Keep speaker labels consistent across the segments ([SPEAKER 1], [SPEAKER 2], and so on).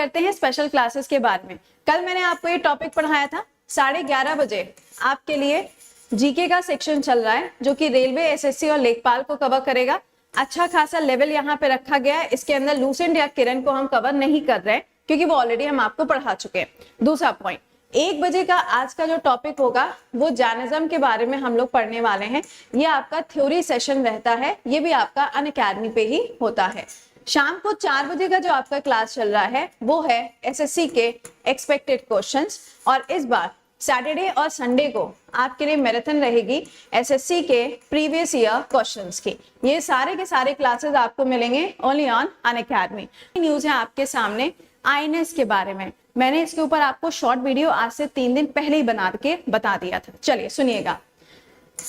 [SPEAKER 1] करते हैं special classes के बारे में। कल मैंने आपको ये टॉपिक पढ़ाया था, 11:30 बजे आपके लिए जीके का सेक्शन चल रहा है जो कि रेलवे, एसएससी और लेखपाल को कवर करेगा। अच्छा खासा लेवल यहाँ पे रखा गया है। इसके अंदर लूसेंट या किरण को हम कवर नहीं कर रहे हैं क्योंकि वो ऑलरेडी हम आपको पढ़ा चुके हैं। दूसरा पॉइंट, 1 बजे का आज का जो टॉपिक होगा वो जर्नलिज्म के बारे में हम लोग पढ़ने वाले हैं। ये आपका थ्योरी सेशन रहता है, ये भी आपका अनअकैडमी पे ही होता है। शाम को 4 बजे का जो आपका क्लास चल रहा है वो है एसएससी के एक्सपेक्टेड क्वेश्चंस, और इस बार सैटरडे और संडे को आपके लिए मैराथन रहेगी एसएससी के प्रीवियस ईयर क्वेश्चंस की। ये सारे के सारे क्लासेस आपको मिलेंगे ओनली ऑन अनअकैडमी। न्यूज है आपके सामने आईएनएस के बारे में। मैंने इसके ऊपर आपको शॉर्ट वीडियो आज से 3 दिन पहले ही बना के बता दिया था। चलिए सुनिएगा।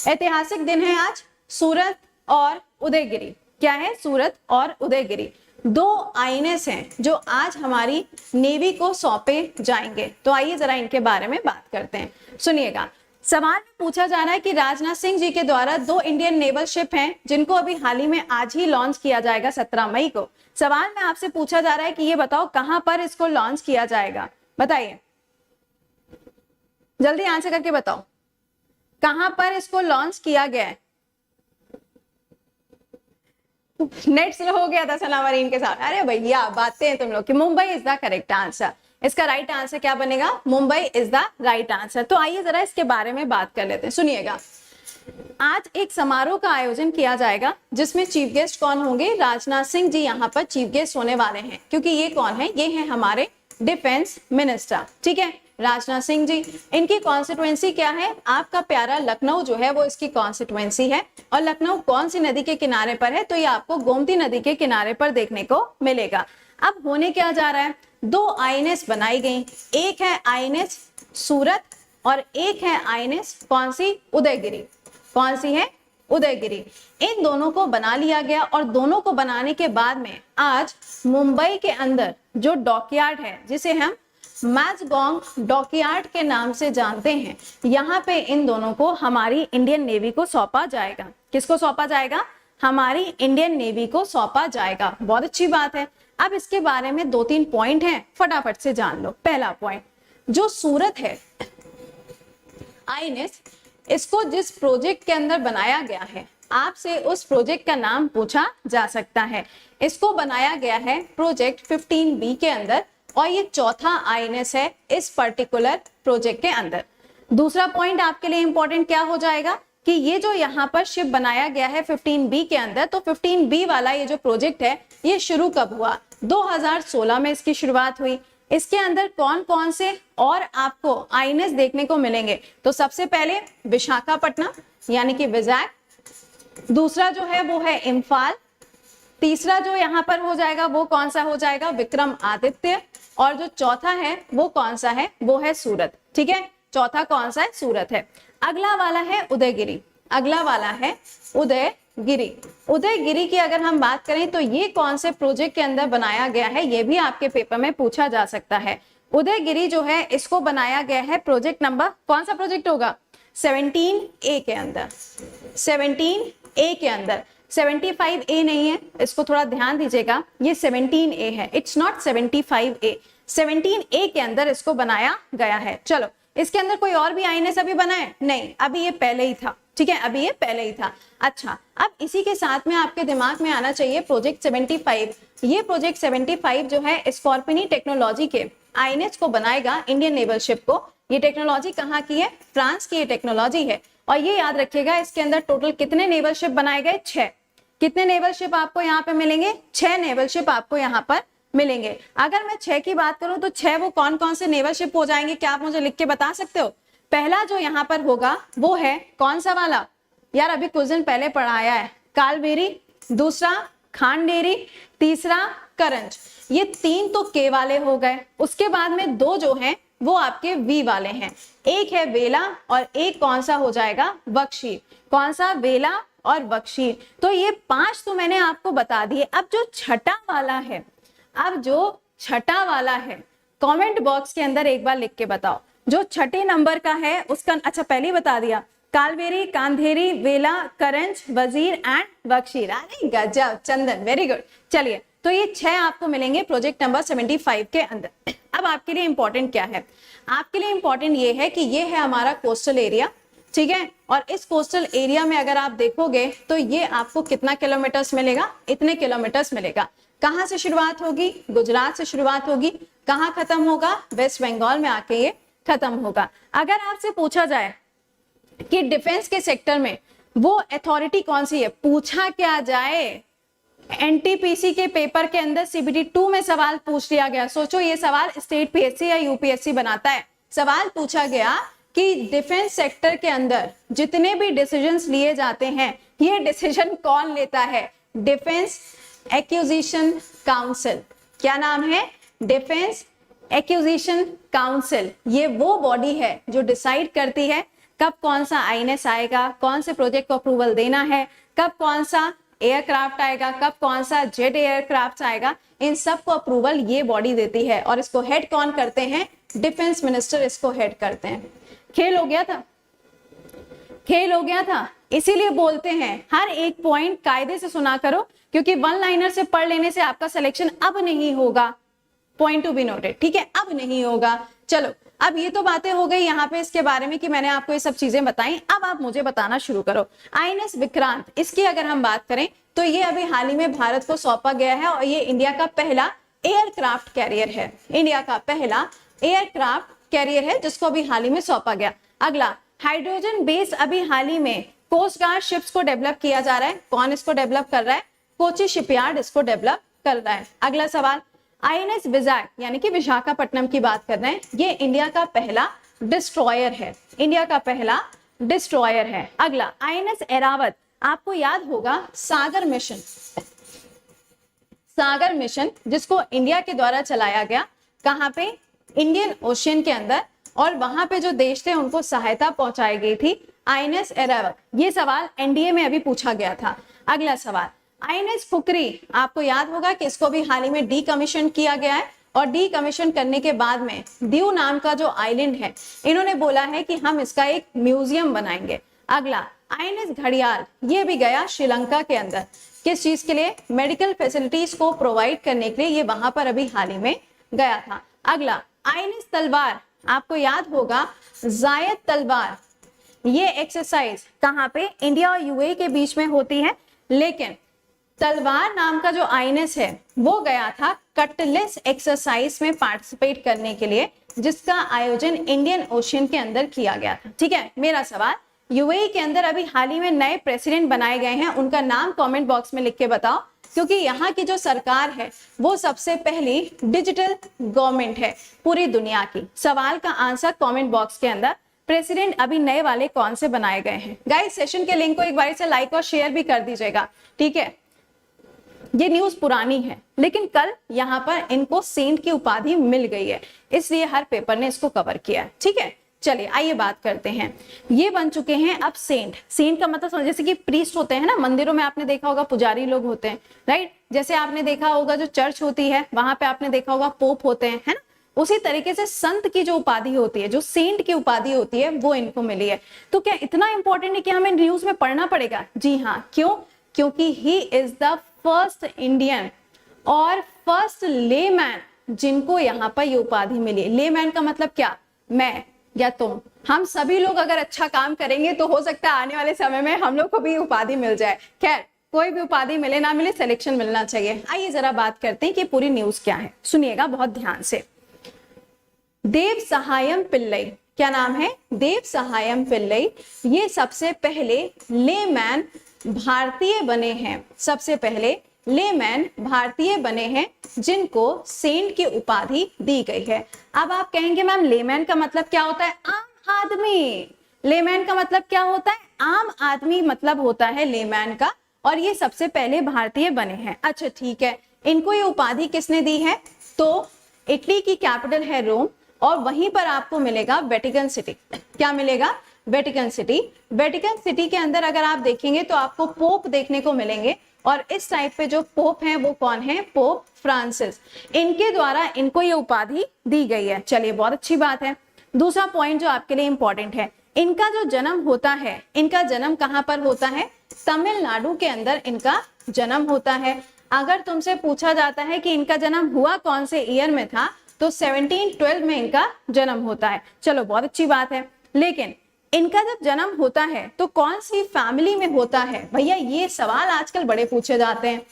[SPEAKER 1] ऐतिहासिक दिन है आज। सूरत और उदयगिरी, क्या है? सूरत और उदयगिरी 2 आईएनएस हैं जो आज हमारी नेवी को सौंपे जाएंगे। तो आइए जरा इनके बारे में बात करते हैं। सुनिएगा, सवाल में पूछा जा रहा है कि राजनाथ सिंह जी के द्वारा 2 इंडियन नेवल शिप हैं जिनको अभी हाल ही में आज ही लॉन्च किया जाएगा 17 मई को। सवाल में आपसे पूछा जा रहा है कि ये बताओ कहां पर इसको लॉन्च किया जाएगा। बताइए, जल्दी आंसर करके बताओ कहां पर इसको लॉन्च किया गया है। नेट स्लो हो गया था सना मरीन के साथ। अरे भैया बातें हैं तुम लोग कि Mumbai is the correct answer. इसका राइट आंसर क्या बनेगा? Mumbai is the right answer. तो आइए जरा इसके बारे में बात कर लेते हैं। सुनिएगा, आज एक समारोह का आयोजन किया जाएगा जिसमें चीफ गेस्ट कौन होंगे? राजनाथ सिंह जी यहाँ पर चीफ गेस्ट होने वाले हैं, क्योंकि ये कौन है? ये है हमारे डिफेंस मिनिस्टर। ठीक है, राजनाथ सिंह जी। इनकी कॉन्स्टिट्युएंसी क्या है? आपका प्यारा लखनऊ जो है वो इसकी कॉन्स्टिट्युएंसी है। और लखनऊ कौन सी नदी के किनारे पर है? तो ये आपको गोमती नदी के किनारे पर देखने को मिलेगा। अब होने क्या जा रहा है? 2 आईएनएस बनाई गई। एक है आईएनएस सूरत और एक है आईएनएस कौन सी? उदयगिरी। कौन सी है? उदयगिरी। इन दोनों को बना लिया गया और दोनों को बनाने के बाद में आज मुंबई के अंदर जो डॉकयार्ड है जिसे हम मैजगॉन्ग डॉकयार्ड के नाम से जानते हैं, यहाँ पे इन दोनों को हमारी इंडियन नेवी को सौंपा जाएगा। किसको सौंपा जाएगा? हमारी इंडियन नेवी को सौंपा जाएगा। बहुत अच्छी बात है। अब इसके बारे में 2-3 पॉइंट हैं, फटाफट से जान लो। पहला पॉइंट, जो सूरत है आईएनएस, इसको जिस प्रोजेक्ट के अंदर बनाया गया है आपसे उस प्रोजेक्ट का नाम पूछा जा सकता है। इसको बनाया गया है प्रोजेक्ट 15B के अंदर और ये चौथा आईएनएस है इस पर्टिकुलर प्रोजेक्ट के अंदर। दूसरा पॉइंट आपके लिए इंपॉर्टेंट क्या हो जाएगा कि ये जो यहाँ पर शिप बनाया गया है 15B के अंदर, तो 15B वाला ये जो प्रोजेक्ट है ये शुरू कब हुआ? 2016 में इसकी शुरुआत हुई। इसके अंदर कौन कौन से और आपको आईएनएस देखने को मिलेंगे? तो सबसे पहले विशाखापट्टनम यानी कि विजैक, दूसरा जो है वो है इम्फाल, तीसरा जो यहाँ पर हो जाएगा वो कौन सा हो जाएगा? विक्रमादित्य, और जो चौथा है वो कौन सा है? वो है सूरत। ठीक है, चौथा कौन सा है? सूरत है। अगला वाला है उदयगिरी। अगला वाला है उदयगिरी। उदयगिरी की अगर हम बात करें तो ये कौन से प्रोजेक्ट के अंदर बनाया गया है, ये भी आपके पेपर में पूछा जा सकता है। उदयगिरी जो है इसको बनाया गया है प्रोजेक्ट नंबर, कौन सा प्रोजेक्ट होगा? 17A के अंदर। 17A के अंदर, 75A नहीं है, इसको थोड़ा ध्यान दीजिएगा। ये 17A है, इट्स नॉट 75A। 17A के अंदर इसको बनाया गया है। चलो, इसके अंदर कोई और भी आईएनएस अभी बना है? नहीं, अभी ये पहले ही था। ठीक है, अभी ये पहले ही था। अच्छा, अब इसी के साथ में आपके दिमाग में आना चाहिए प्रोजेक्ट 75। ये प्रोजेक्ट 75 जो है स्कॉर्पिनी टेक्नोलॉजी के आईएनएस को बनाएगा, इंडियन नेवल शिप को। ये टेक्नोलॉजी कहाँ की है? फ्रांस की ये टेक्नोलॉजी है। और ये याद रखिएगा, इसके अंदर टोटल कितने नेवल शिप बनाए गए? 6। कितने नेवल शिप आपको यहाँ पे मिलेंगे? 6 नेवल शिप आपको यहाँ पर मिलेंगे। अगर मैं 6 की बात करूं तो 6 वो कौन कौन से नेवल शिप हो जाएंगे? क्या आप मुझे लिख के बता सकते हो? पहला जो यहाँ पर होगा वो है कौन सा वाला? यार अभी कुछ दिन पहले पढ़ाया है, कालबेरी। दूसरा खांडेरी, तीसरा करंज। ये 3 तो के वाले हो गए। उसके बाद में 2 जो हैं वो आपके वी वाले हैं। एक है वेला और एक कौन सा हो जाएगा? बख्शी। कौन सा? वेला और बख्शी। तो ये 5 तो मैंने आपको बता दिए। अब जो छठा वाला है कमेंट बॉक्स के अंदर एक बार लिख के बताओ जो छठे नंबर का है उसका। अच्छा, पहले ही बता दिया, कालवेरी, कांधेरी, वेला, करंज, वजीर एंड बख्शी। अरे गजब चंदन, वेरी गुड। चलिए तो ये 6 आपको मिलेंगे प्रोजेक्ट नंबर 75 के अंदर। अब आपके लिए इंपॉर्टेंट क्या है, आपके लिए इंपॉर्टेंट ये है कि ये है हमारा कोस्टल एरिया, ठीक है। और इस कोस्टल एरिया में अगर आप देखोगे तो ये आपको कितना किलोमीटर्स मिलेगा, इतने किलोमीटर्स मिलेगा। कहां से शुरुआत होगी, गुजरात से शुरुआत होगी, कहां खत्म होगा, वेस्ट बंगाल में आके ये खत्म होगा। अगर आपसे पूछा जाए कि डिफेंस के सेक्टर में वो अथॉरिटी कौन सी है, पूछा क्या जाए, एनटीपीसी के पेपर के अंदर सीबीटी 2 में सवाल पूछ लिया गया। सोचो ये सवाल स्टेट पीएससी या यूपीएससी बनाता है। सवाल पूछा गया कि डिफेंस सेक्टर के अंदर जितने भी डिसीजंस लिए जाते हैं ये डिसीजन कौन लेता है, डिफेंस एक्विजिशन काउंसिल। क्या नाम है, डिफेंस एक्विजिशन काउंसिल। ये वो बॉडी है जो डिसाइड करती है कब कौन सा आईएनएस आएगा, कौन से प्रोजेक्ट को अप्रूवल देना है, कब कौन सा एयरक्राफ्ट आएगा, कब कौन सा जेट एयरक्राफ्ट आएगा, इन सब को अप्रूवल ये बॉडी देती है। और इसको हेड कौन करते हैं, डिफेंस मिनिस्टर इसको हेड करते हैं। खेल हो गया था, खेल हो गया था। इसीलिए बोलते हैं हर एक पॉइंट कायदे से सुना करो, क्योंकि वन लाइनर से पढ़ लेने से आपका सिलेक्शन अब नहीं होगा। पॉइंट टू बी नोटेड, ठीक है, अब नहीं होगा। चलो अब ये तो बातें हो गई यहाँ पे इसके बारे में कि मैंने आपको ये सब चीजें बताई। अब आप मुझे बताना शुरू करो, आईएनएस विक्रांत, इसकी अगर हम बात करें तो ये अभी हाल ही में भारत को सौंपा गया है और ये इंडिया का पहला एयरक्राफ्ट कैरियर है, इंडिया का पहला एयरक्राफ्ट कैरियर है जिसको अभी हाल ही में सौंपा गया। अगला, हाइड्रोजन बेस अभी हाल ही में कोस्ट गार्ड शिप्स को डेवलप किया जा रहा है। कौन इसको डेवलप कर रहा है, कोची शिपयार्ड इसको डेवलप कर रहा है। अगला सवाल, आईएनएस विजय यानी कि विशाखापट्टनम की बात कर रहे हैं, ये इंडिया का पहला डिस्ट्रॉयर है, इंडिया का पहला डिस्ट्रॉयर है। अगला, आईएनएस ऐरावत, आपको याद होगा सागर मिशन, सागर मिशन जिसको इंडिया के द्वारा चलाया गया, कहां पे, इंडियन ओशियन के अंदर, और वहां पे जो देश थे उनको सहायता पहुंचाई गई थी आईएनएस ऐरावत। ये सवाल एनडीए में अभी पूछा गया था। अगला सवाल, आईएनएस खुकरी, आपको याद होगा कि इसको भी हाल ही में डीकमीशन किया गया है और डीकमीशन करने के बाद में दीव नाम का जो आइलैंड है इन्होंने बोला है कि हम इसका एक म्यूजियम बनाएंगे। अगला, आईएनएस घड़ियाल, ये भी गया श्रीलंका के अंदर, किस चीज के लिए, मेडिकल फैसिलिटीज को प्रोवाइड करने के लिए ये वहां पर अभी हाल ही में गया था। अगला, आईएनएस तलवार, आपको याद होगा जायद तलवार, ये एक्सरसाइज कहां पे, इंडिया और यूएई के बीच में होती है, लेकिन तलवार नाम का जो आईएनएस है वो गया था कटलेस एक्सरसाइज में पार्टिसिपेट करने के लिए, जिसका आयोजन इंडियन ओशियन के अंदर किया गया था। ठीक है, मेरा सवाल, यूएई के अंदर अभी हाल ही में नए प्रेसिडेंट बनाए गए हैं, उनका नाम कमेंट बॉक्स में लिख के बताओ, क्योंकि यहाँ की जो सरकार है वो सबसे पहली डिजिटल गवर्नमेंट है पूरी दुनिया की। सवाल का आंसर कमेंट बॉक्स के अंदर, प्रेसिडेंट अभी नए वाले कौन से बनाए गए हैं। गाइस, सेशन के लिंक को एक बार से लाइक और शेयर भी कर दीजिएगा, ठीक है। ये न्यूज पुरानी है लेकिन कल यहाँ पर इनको सेंट की उपाधि मिल गई है, इसलिए हर पेपर ने इसको कवर किया है, ठीक है। चलिए आइए बात करते हैं, ये बन चुके हैं अब सेंट। सेंट का मतलब जैसे कि प्रीस्ट होते हैं ना, मंदिरों में आपने देखा होगा पुजारी लोग होते हैं, राइट। जैसे आपने देखा होगा जो चर्च होती है वहां पे आपने देखा होगा पोप होते हैं, है ना। उसी तरीके से संत की जो उपाधि होती है, जो सेंट की उपाधि होती है, वो इनको मिली है। तो क्या इतना इंपॉर्टेंट है कि हमें न्यूज में पढ़ना पड़ेगा? जी हाँ, क्यों? क्योंकि he is the first Indian और फर्स्ट लेमैन जिनको यहाँ पर ये उपाधि मिली। लेमैन का मतलब क्या, मैं या तुम, हम सभी लोग अगर अच्छा काम करेंगे तो हो सकता है आने वाले समय में हम लोग को भी उपाधि मिल जाए। खैर, कोई भी उपाधि मिले ना मिले, सिलेक्शन मिलना चाहिए। आइए जरा बात करते हैं कि पूरी न्यूज क्या है, सुनिएगा बहुत ध्यान से। देव सहायम पिल्लई, क्या नाम है? देव सहायम पिल्लई, ये सबसे पहले लेमैन भारतीय बने हैं, सबसे पहले लेमैन भारतीय बने हैं जिनको सेंट की उपाधि दी गई है। अब आप कहेंगे मैम लेमैन का मतलब क्या होता है? आम आदमी। लेमैन का मतलब क्या होता है? आम आदमी मतलब होता है लेमैन का, और ये सबसे पहले भारतीय बने हैं। अच्छा ठीक है, इनको ये उपाधि किसने दी है? तो इटली की कैपिटल है रोम, और वहीं पर आपको मिलेगा वेटिकन सिटी। क्या मिलेगा? Vatican city. वेटिकन सिटी के अंदर अगर आप देखेंगे तो आपको पोप देखने को मिलेंगे, और इस साइड पे जो पोप हैं वो कौन है? Pope Francis. इनके द्वारा इनको ये उपाधि दी गई है। चलिए, बहुत अच्छी बात है। दूसरा पॉइंट जो आपके लिए इंपॉर्टेंट है, इनका जो जन्म होता है, इनका जन्म कहां पर होता है? तमिलनाडु के अंदर इनका जन्म होता है। अगर तुमसे पूछा जाता है कि इनका जन्म हुआ कौन से ईयर में था, तो 1712 में इनका जन्म होता है। चलो बहुत अच्छी बात है। लेकिन इनका जब जन्म होता है तो कौन सी फैमिली में होता है? भैया ये सवाल आजकल बड़े पूछे जाते हैं।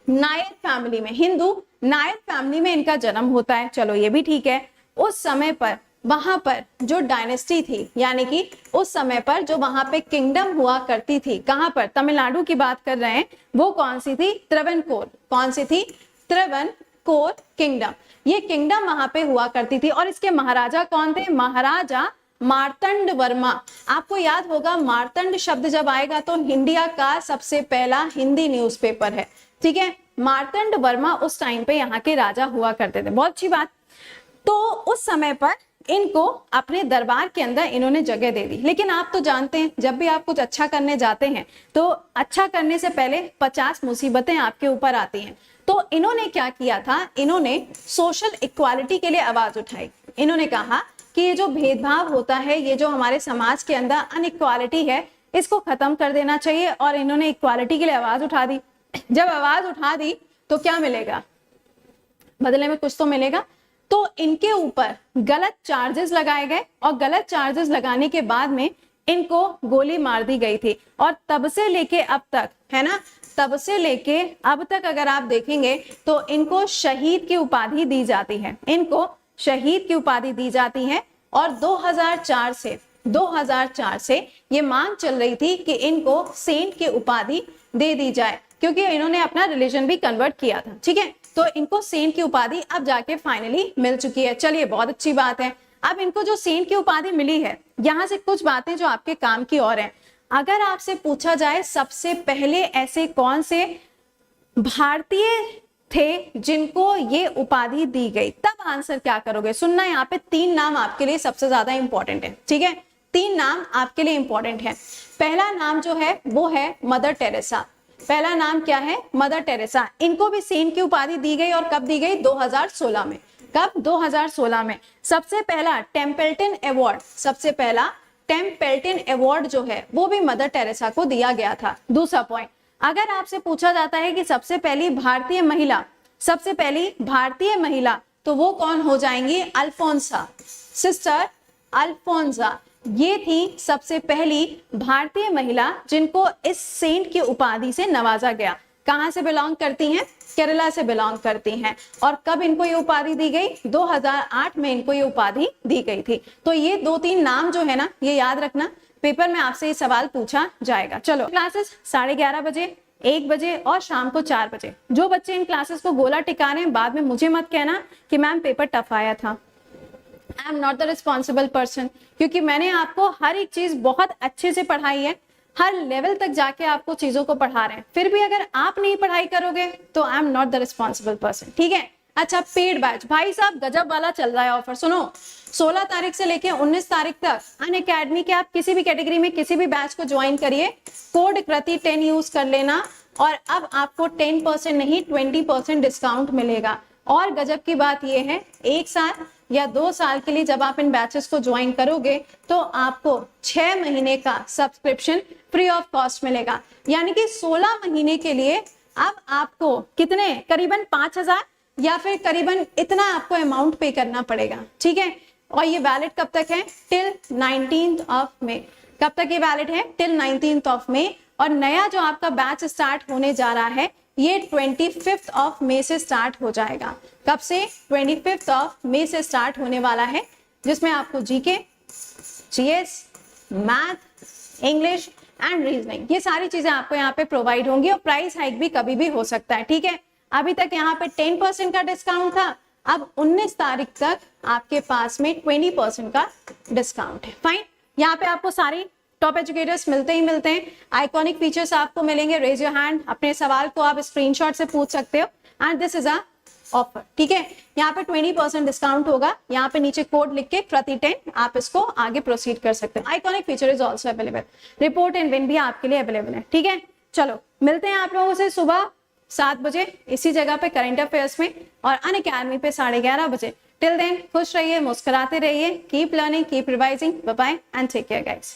[SPEAKER 1] नायर फैमिली में, हिंदू नायर फैमिली में इनका जन्म होता है। चलो ये भी ठीक है। उस समय पर वहां पर जो डायनेस्टी थी, यानी कि उस समय पर जो वहां पे किंगडम हुआ करती थी, कहां पर? तमिलनाडु की बात कर रहे हैं। वो कौन सी थी? त्रवणकोर। कौन सी थी? त्रवणकोर किंगडम। ये किंगडम वहां पे हुआ करती थी। और इसके महाराजा कौन थे? महाराजा मार्तंड वर्मा। आपको याद होगा मार्तंड शब्द जब आएगा तो इंडिया का सबसे पहला हिंदी न्यूज़पेपर है, ठीक है। मार्तंड वर्मा उस टाइम पे यहाँ के राजा हुआ करते थे। बहुत अच्छी बात। तो उस समय पर इनको अपने दरबार के अंदर इन्होंने जगह दे दी। लेकिन आप तो जानते हैं जब भी आप कुछ अच्छा करने जाते हैं तो अच्छा करने से पहले 50 मुसीबतें आपके ऊपर आती हैं। तो इन्होंने क्या किया था? इन्होंने सोशल इक्वालिटी के लिए आवाज उठाई। इन्होंने कहा कि ये जो भेदभाव होता है, ये जो हमारे समाज के अंदर अनइक्वालिटी है, इसको खत्म कर देना चाहिए। और इन्होंने इक्वालिटी के लिए आवाज उठा दी। जब आवाज उठा दी तो क्या मिलेगा? बदले में कुछ तो मिलेगा। तो इनके ऊपर गलत चार्जेस लगाए गए और गलत चार्जेस लगाने के बाद में इनको गोली मार दी गई थी। और तब से लेके अब तक, है ना, तब से लेके अब तक अगर आप देखेंगे तो इनको शहीद की उपाधि दी जाती है। इनको शहीद की उपाधि दी जाती है। और 2004 से ये मांग चल रही थी कि इनको सेंट की उपाधि दे दी जाए, क्योंकि इन्होंने अपना रिलीजन भी कन्वर्ट किया था, ठीक है। तो इनको सेंट की उपाधि अब जाके फाइनली मिल चुकी है। चलिए बहुत अच्छी बात है। अब इनको जो सेंट की उपाधि मिली है, यहां से कुछ बातें जो आपके काम की और हैं। अगर आपसे पूछा जाए सबसे पहले ऐसे कौन से भारतीय थे जिनको ये उपाधि दी गई, तब आंसर क्या करोगे? सुनना, यहाँ पे 3 नाम आपके लिए सबसे ज्यादा इंपॉर्टेंट है, ठीक है। 3 नाम आपके लिए इंपॉर्टेंट है। पहला नाम जो है वो है मदर टेरेसा। पहला नाम क्या है? Mother Teresa. इनको भी सेंट की उपाधि दी गई। और कब दी गई? 2016 में। कब? 2016 में। सबसे पहला टेम्पल्टन अवार्ड, सबसे पहला टेम्पल्टन अवार्ड जो है वो भी मदर टेरेसा को दिया गया था। दूसरा पॉइंट, अगर आपसे पूछा जाता है कि सबसे पहली भारतीय महिला, सबसे पहली भारतीय महिला, तो वो कौन हो जाएंगी? अल्फोंसा, सिस्टर अल्फोंसा। ये थी सबसे पहली भारतीय महिला जिनको इस सेंट की उपाधि से नवाजा गया। कहां से बिलोंग करती हैं? केरला से बिलोंग करती हैं। और कब इनको ये उपाधि दी गई? 2008 में इनको ये उपाधि दी गई थी। तो ये 2-3 नाम जो है ना, ये याद रखना, पेपर में आपसे ये सवाल पूछा जाएगा। चलो, क्लासेस 11:30 बजे, 1 बजे और शाम को 4 बजे। जो बच्चे इन क्लासेस को गोला टिका रहे हैं, बाद में मुझे मत कहना कि मैम पेपर टफ आया था। I am not the responsible person, क्योंकि मैंने आपको हर एक चीज बहुत अच्छे से पढ़ाई है, हर लेवल तक जाके आपको चीजों को पढ़ा रहे हैं। फिर भी अगर आप नहीं पढ़ाई करोगे तो I am not the responsible person, ठीक है। अच्छा, पेड बैच भाई साहब गजब वाला चल रहा है ऑफर। सुनो, 16 तारीख से लेके 19 तारीख तक अनअकैडमी के आप किसी भी कैटेगरी में किसी भी बैच को ज्वाइन करिए, कोड कृति 10 यूज कर लेना और अब आपको 10% नहीं 20% डिस्काउंट मिलेगा। और गजब की बात यह है, 1 साल या 2 साल के लिए जब आप इन बैचेस को ज्वाइन करोगे तो आपको 6 महीने का सब्सक्रिप्शन फ्री ऑफ कॉस्ट मिलेगा। यानी कि 16 महीने के लिए अब आपको कितने, करीबन 5,000 या फिर करीबन इतना आपको अमाउंट पे करना पड़ेगा, ठीक है। और ये वैलिड कब तक है? Till 19th of May. कब तक ये वैलिड है? Till 19th of May. और नया जो आपका बैच स्टार्ट होने जा रहा है ये 25th ऑफ मे से स्टार्ट हो जाएगा। कब से? 25th ऑफ मे से स्टार्ट होने वाला है, जिसमें आपको GK, GS, math, English and reasoning, ये सारी चीजें आपको यहाँ पे प्रोवाइड होंगी। और प्राइस हाइक भी कभी भी हो सकता है, ठीक है। अभी तक यहाँ पे 10% का डिस्काउंट था, अब 19 तारीख तक आपके पास में 20% का डिस्काउंट है। फाइन, यहाँ पे आपको सारी टॉप एजुकेटर्स मिलते ही मिलते हैं। आइकॉनिक फीचर्स आपको मिलेंगे। रेज योर हैंड, अपने सवाल को आप स्क्रीनशॉट से पूछ सकते हो। And this is a offer, ठीक है। यहाँ पे 20% डिस्काउंट होगा। यहाँ पे नीचे कोड लिख के प्रति 10 आप इसको आगे प्रोसीड कर सकते हो। Iconic feature is also available. Report and win भी आपके लिए अवेलेबल है, ठीक है। चलो, मिलते हैं आप लोगों से सुबह 7 बजे इसी जगह पे करंट अफेयर्स में और अनअकैडमी पे 11:30 बजे। टिल देन खुश रहिए, मुस्कुराते रहिए, keep learning, keep revising, bye bye and take care guys.